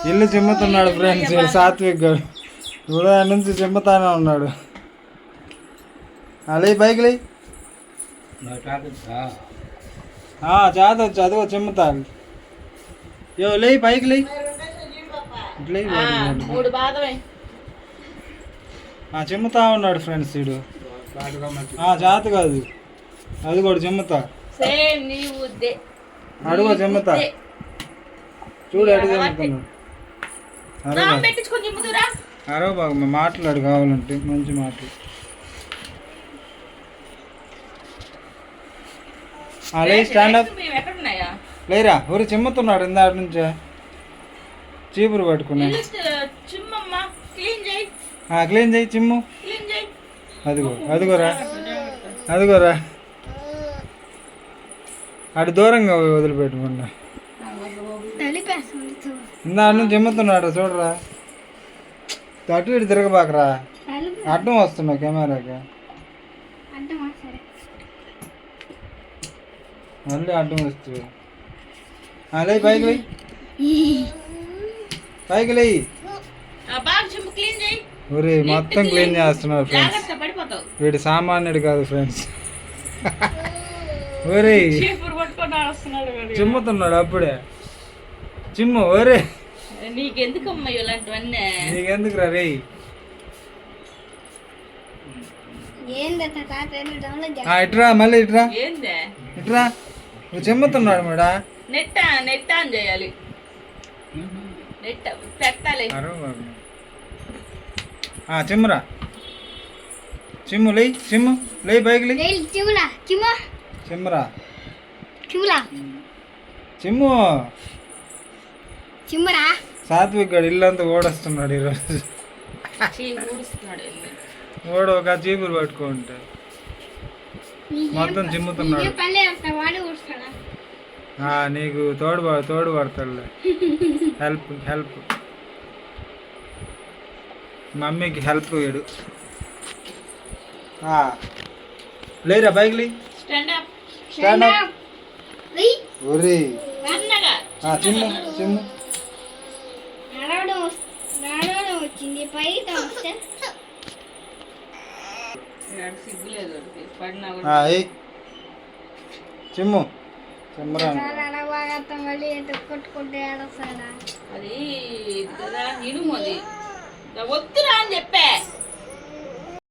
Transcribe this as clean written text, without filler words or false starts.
ఇల్లు చిమ్ముతున్నాడు ఫ్రెండ్స్. సాత్విక్ గారు ఉదయం నుంచి చిమ్ముతానే ఉన్నాడు. లే బైక్ లే చాదొచ్చు అదిగో చిమ్ముతాను. లే పైకి లే చిమ్ముతా ఉన్నాడు ఫ్రెండ్స్. వీడు జాత కాదు అది కూడా చిమ్ముతా. అడుగో చిమ్ముతా చూడు అడుగు చిమ్ముతున్నాడు. అరవ బాగా మాట్లాడు కావాలంటే మంచి మాటలు. లే స్టాండప్ లేరా ఊరి చిమ్ముతున్నాడు ఇందాటి నుంచే చీపురు పట్టుకున్నా. క్లీన్ చేయి చిమ్ము. అదిగోరా అటు దూరంగా వదిలిపెట్టుకున్నా. ఇందాటి నుంచి చిమ్ముతున్నాడు చూడరా. అటు ఇటు తిరగబాకరా అడ్డం వస్తున్నావు కెమెరాకి. మళ్ళీ అడ్డం వస్తుంది. లే పైకి లే పైకి లే. ఊరి మొత్తం క్లీన్ చేస్తున్నారు ఫ్రెండ్స్. వీడు సామాన్యుడు కాదు ఫ్రెండ్స్. ఊరి చిమ్ముతున్నాడు అప్పుడే. చిమ్ము ఊరే నీకెందుకు రా రే. ఇట్రా మళ్ళీ ఇట్రా నువ్వు చిమ్ముతున్నాడు మేడా. నెట్ ఆన్ చేయాలి. నెట్ పెట్టాలి. చిమ్మురా చిమ్ము లే చిమ్ము లే బైక్ లే చిమ్మురా చిమ్ము. సాత్విక్ గడు ఇల్లంతా ఓడొస్తున్నాడు ఈరోజు. ఓడ ఒక చీపురు పట్టుకుంటే మొత్తం చిమ్ముతున్నాడు. నీకు తోడు పడతాడులే. హెల్ప్ మమ్మీకి హెల్ప్ వీడు. లేరా బైక్ లే స్టాండప్ ఒరే చిమ్ము చిమ్ము. చిమ్ము చిమ్మరా. అది ఇనుము అది వద్దురా అని చెప్పే.